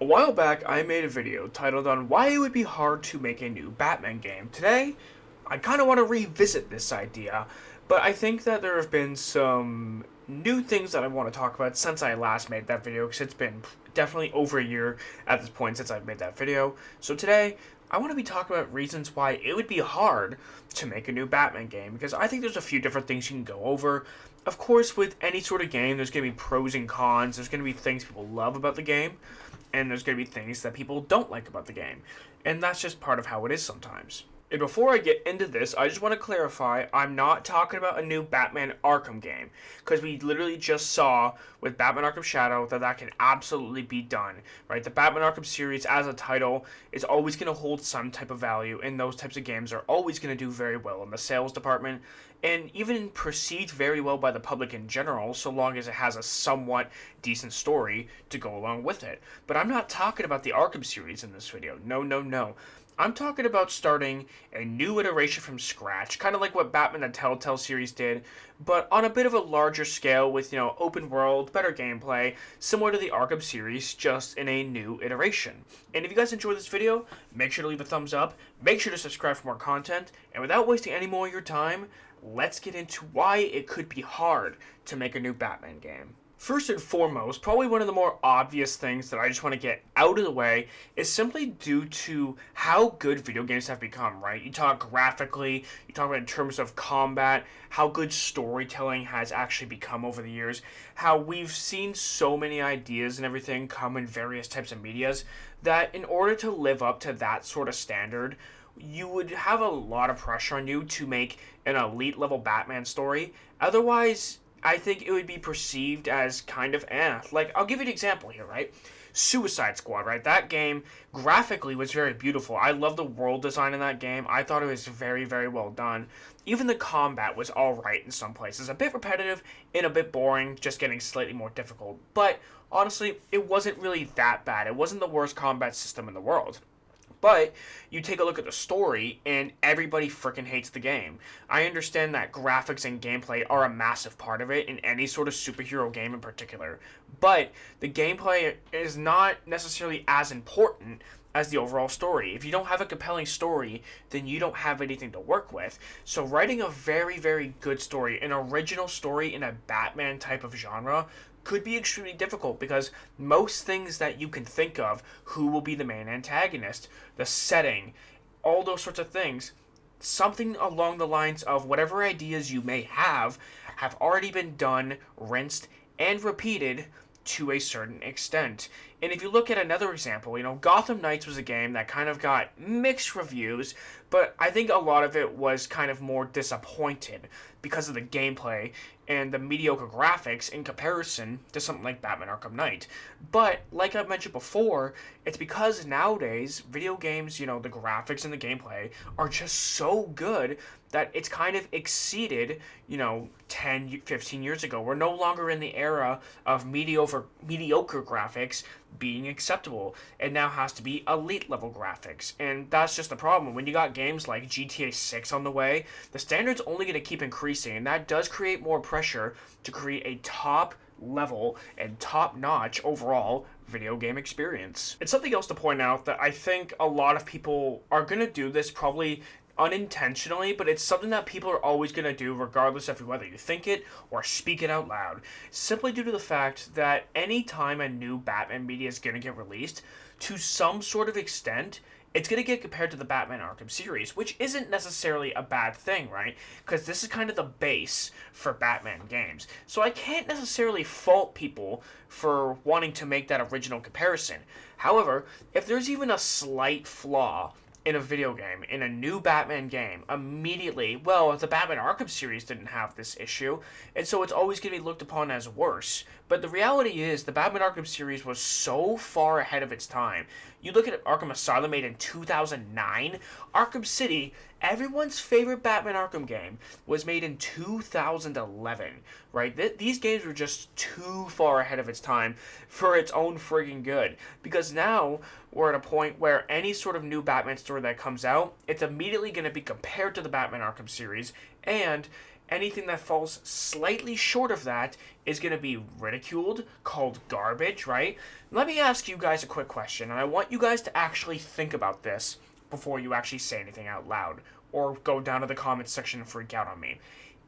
A while back, I made a video titled on why it would be hard to make a new Batman game. Today, I kind of want to revisit this idea, but I think that there have been some new things that I want to talk about since I last made that video, because it's been definitely over a year at this point since I've made that video. So today, I want to be talking about reasons why it would be hard to make a new Batman game, because I think there's a few different things you can go over. Of course, with any sort of game, there's going to be pros and cons. There's going to be things people love about the game, and there's going to be things that people don't like about the game. And that's just part of how it is sometimes. And before I get into this, I just want to clarify, I'm not talking about a new Batman Arkham game, because we literally just saw with Batman Arkham Shadow that can absolutely be done, right? The Batman Arkham series as a title is always going to hold some type of value, and those types of games are always going to do very well in the sales department, and even perceived very well by the public in general, so long as it has a somewhat decent story to go along with it. But I'm not talking about the Arkham series in this video. No, no, no. I'm talking about starting a new iteration from scratch, kind of like what Batman the Telltale series did, but on a bit of a larger scale with, open world, better gameplay, similar to the Arkham series, just in a new iteration. And if you guys enjoyed this video, make sure to leave a thumbs up, make sure to subscribe for more content, and without wasting any more of your time, let's get into why it could be hard to make a new Batman game. First and foremost, probably one of the more obvious things that I just want to get out of the way is simply due to how good video games have become, right? You talk graphically, you talk about in terms of combat, how good storytelling has actually become over the years, how we've seen so many ideas and everything come in various types of medias, that in order to live up to that sort of standard, you would have a lot of pressure on you to make an elite level Batman story. Otherwise, I think it would be perceived as kind of Like, I'll give you an example here, right? Suicide Squad, right? That game graphically was very beautiful. I love the world design in that game. I thought it was very, very well done. Even the combat was alright in some places. A bit repetitive and a bit boring, just getting slightly more difficult. But honestly, it wasn't really that bad. It wasn't the worst combat system in the world. But you take a look at the story, and everybody freaking hates the game. I understand that graphics and gameplay are a massive part of it in any sort of superhero game in particular. But the gameplay is not necessarily as important as the overall story. If you don't have a compelling story, then you don't have anything to work with. So writing a very, very good story, an original story in a Batman type of genre, could be extremely difficult because most things that you can think of, who will be the main antagonist, the setting, all those sorts of things, something along the lines of whatever ideas you may have already been done, rinsed, and repeated to a certain extent. And if you look at another example, Gotham Knights was a game that kind of got mixed reviews, but I think a lot of it was kind of more disappointed because of the gameplay and the mediocre graphics in comparison to something like Batman Arkham Knight. But, like I mentioned before, it's because nowadays, video games, the graphics and the gameplay are just so good that it's kind of exceeded, 10, 15 years ago. We're no longer in the era of mediocre graphics being acceptable. It now has to be elite level graphics. And that's just the problem. When you got games like GTA 6 on the way, the standard's only going to keep increasing, and that does create more pressure to create a top level and top notch overall video game experience. And something else to point out that I think a lot of people are going to do this probably unintentionally, but it's something that people are always going to do regardless of whether you think it or speak it out loud, simply due to the fact that any time a new Batman media is going to get released, to some sort of extent, it's going to get compared to the Batman Arkham series, which isn't necessarily a bad thing, right? Because this is kind of the base for Batman games. So I can't necessarily fault people for wanting to make that original comparison. However, if there's even a slight flaw in a video game, in a new Batman game, immediately, the Batman Arkham series didn't have this issue, and so it's always going to be looked upon as worse. But the reality is, the Batman Arkham series was so far ahead of its time. You look at Arkham Asylum made in 2009, Arkham City, everyone's favorite Batman Arkham game, was made in 2011, right? These games were just too far ahead of its time for its own friggin' good. Because now, we're at a point where any sort of new Batman story that comes out, it's immediately going to be compared to the Batman Arkham series, and Anything that falls slightly short of that is going to be ridiculed, called garbage, right? Let me ask you guys a quick question, and I want you guys to actually think about this before you actually say anything out loud, or go down to the comments section and freak out on me.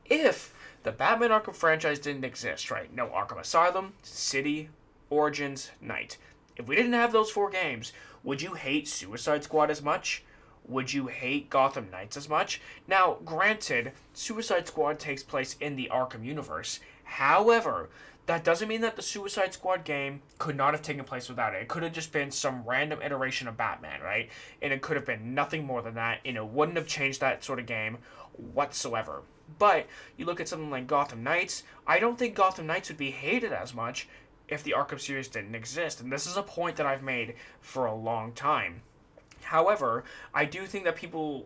If the Batman Arkham franchise didn't exist, right? No Arkham Asylum, City, Origins, Knight. If we didn't have those 4 games, would you hate Suicide Squad as much? Would you hate Gotham Knights as much? Now, granted, Suicide Squad takes place in the Arkham universe. However, that doesn't mean that the Suicide Squad game could not have taken place without it. It could have just been some random iteration of Batman, right? And it could have been nothing more than that, and it wouldn't have changed that sort of game whatsoever. But you look at something like Gotham Knights, I don't think Gotham Knights would be hated as much if the Arkham series didn't exist. And this is a point that I've made for a long time. However, I do think that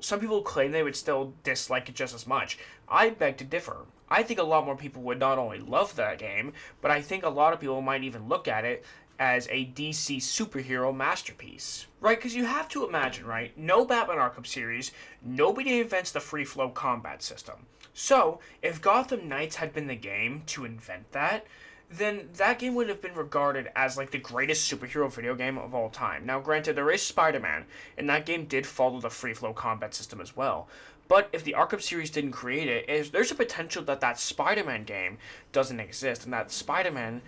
some people claim they would still dislike it just as much. I beg to differ. I think a lot more people would not only love that game, but I think a lot of people might even look at it as a DC superhero masterpiece. Right, because you have to imagine, right? No Batman Arkham series, nobody invents the free flow combat system. So, if Gotham Knights had been the game to invent that, then that game would have been regarded as like the greatest superhero video game of all time. Now, granted, there is Spider-Man, and that game did follow the free flow combat system as well. But if the Arkham series didn't create it, there's a potential that that Spider-Man game doesn't exist, and that Spider-Man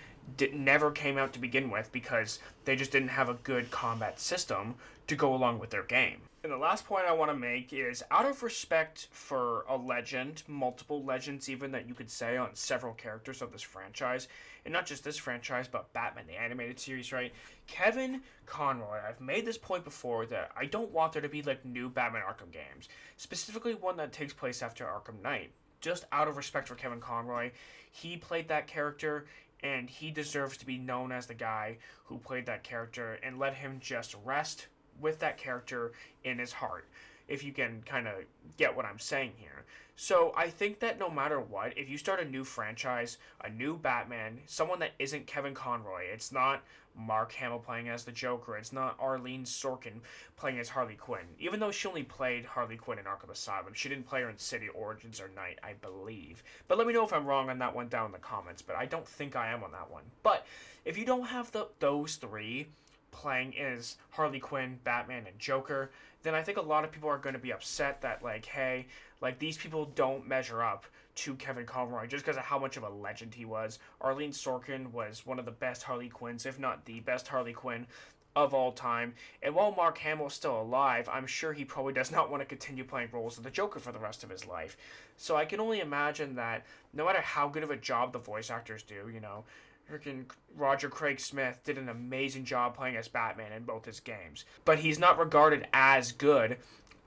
never came out to begin with because they just didn't have a good combat system to go along with their game. And the last point I want to make is, out of respect for a legend, multiple legends even that you could say on several characters of this franchise, and not just this franchise, but Batman the Animated Series, right? Kevin Conroy, I've made this point before that I don't want there to be like new Batman Arkham games, specifically one that takes place after Arkham Knight. Just out of respect for Kevin Conroy, he played that character, and he deserves to be known as the guy who played that character, and let him just rest with that character in his heart, if you can kind of get what I'm saying here. So I think that no matter what, if you start a new franchise, a new Batman, someone that isn't Kevin Conroy, it's not Mark Hamill playing as the Joker, it's not Arlene Sorkin playing as Harley Quinn, even though she only played Harley Quinn in Arkham Asylum. She didn't play her in City, Origins, or Knight, I believe. But let me know if I'm wrong on that one down in the comments, but I don't think I am on that one. But if you don't have those 3 playing as Harley Quinn, Batman, and Joker, then I think a lot of people are going to be upset that, like, hey, like, these people don't measure up to Kevin Conroy just because of how much of a legend he was. Arlene Sorkin was one of the best Harley Quinns, if not the best Harley Quinn of all time. And while Mark Hamill is still alive, I'm sure he probably does not want to continue playing roles of the Joker for the rest of his life. So I can only imagine that no matter how good of a job the voice actors do, you know, freaking Roger Craig Smith did an amazing job playing as Batman in both his games. But he's not regarded as good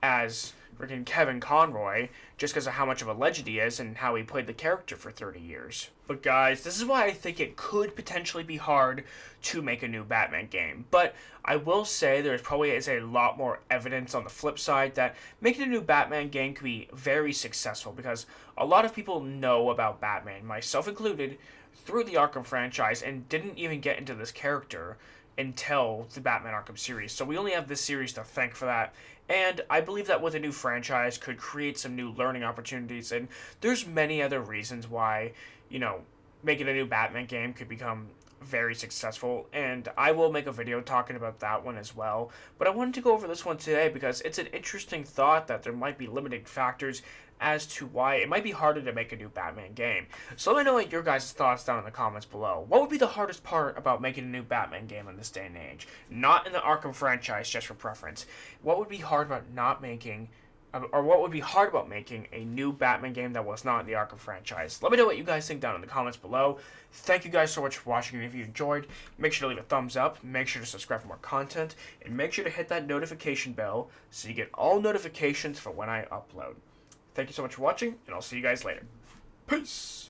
as freaking Kevin Conroy just because of how much of a legend he is and how he played the character for 30 years. But guys, this is why I think it could potentially be hard to make a new Batman game. But I will say there probably is a lot more evidence on the flip side that making a new Batman game could be very successful, because a lot of people know about Batman, myself included, through the Arkham franchise, and didn't even get into this character until the Batman Arkham series. So we only have this series to thank for that. And I believe that with a new franchise could create some new learning opportunities, and there's many other reasons why, you know, making a new Batman game could become very successful, and I will make a video talking about that one as well. But I wanted to go over this one today because it's an interesting thought that there might be limiting factors as to why it might be harder to make a new Batman game. So let me know your guys' thoughts down in the comments below. What would be the hardest part about making a new Batman game in this day and age? Not in the Arkham franchise, just for preference. What would be hard about not making, or what would be hard about making a new Batman game that was not in the Arkham franchise? Let me know what you guys think down in the comments below. Thank you guys so much for watching, and if you enjoyed, make sure to leave a thumbs up, make sure to subscribe for more content, and make sure to hit that notification bell so you get all notifications for when I upload. Thank you so much for watching, and I'll see you guys later. Peace!